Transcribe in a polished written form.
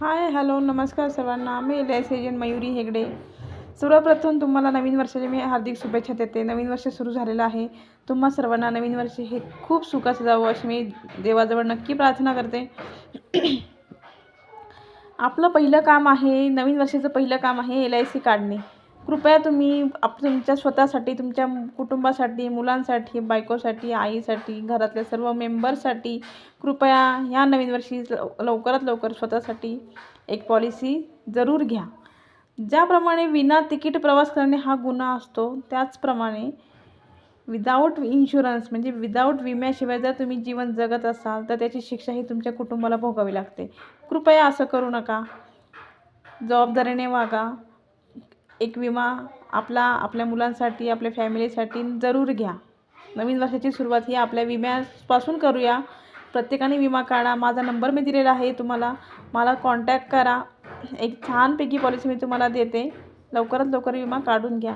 हाय, hello, नमस्कार सर्वांना. मी LIC agent Mayuri Hegde. सर्वप्रथम तुम्हाला नवीन वर्षाच्या मी हार्दिक शुभेच्छा देते. नवीन वर्ष सुरू झालेलं आहे. तुम्हा सर्वांना नवीन वर्ष हे खूप सुखाचं जावं अशी मी देवाजवळ नक्की प्रार्थना करते. आपलं पहिलं काम आहे, नवीन वर्षाचं पहिलं काम आहे एल-आय-सी काढणे. कृपया तुम्ही तुमच्या स्वतःसाठी, तुमच्या कुटुंबासाठी, मुलांसाठी, बायकोसाठी, आईसाठी, घरातल्या सर्व मेंबर्ससाठी कृपया ह्या नवीन वर्षी लवकरात लवकर स्वतःसाठी एक पॉलिसी जरूर घ्या. ज्याप्रमाणे विना तिकीट प्रवास करणे हा गुन्हा असतो, त्याचप्रमाणे विदाऊट इन्शुरन्स म्हणजे विदाऊट विम्याशिवाय जर तुम्ही जीवन जगत असाल तर त्याची शिक्षा ही तुमच्या कुटुंबाला भोगावी लागते. कृपया असं करू नका. जबाबदारीने वागा. एक विमा आपल्या मुलांसाठी, आपल्या फॅमिलीसाठी जरूर घ्या. नवीन वर्षाची सुरुवात ही आपल्या विम्यापासून करूया. प्रत्येकाने विमा काढा. माझा नंबर मी दिलेला आहे तुम्हाला. मला कॉन्टॅक्ट करा. एक छानपैकी पॉलिसी मी तुम्हाला देते. लवकरात लवकर विमा काढून घ्या.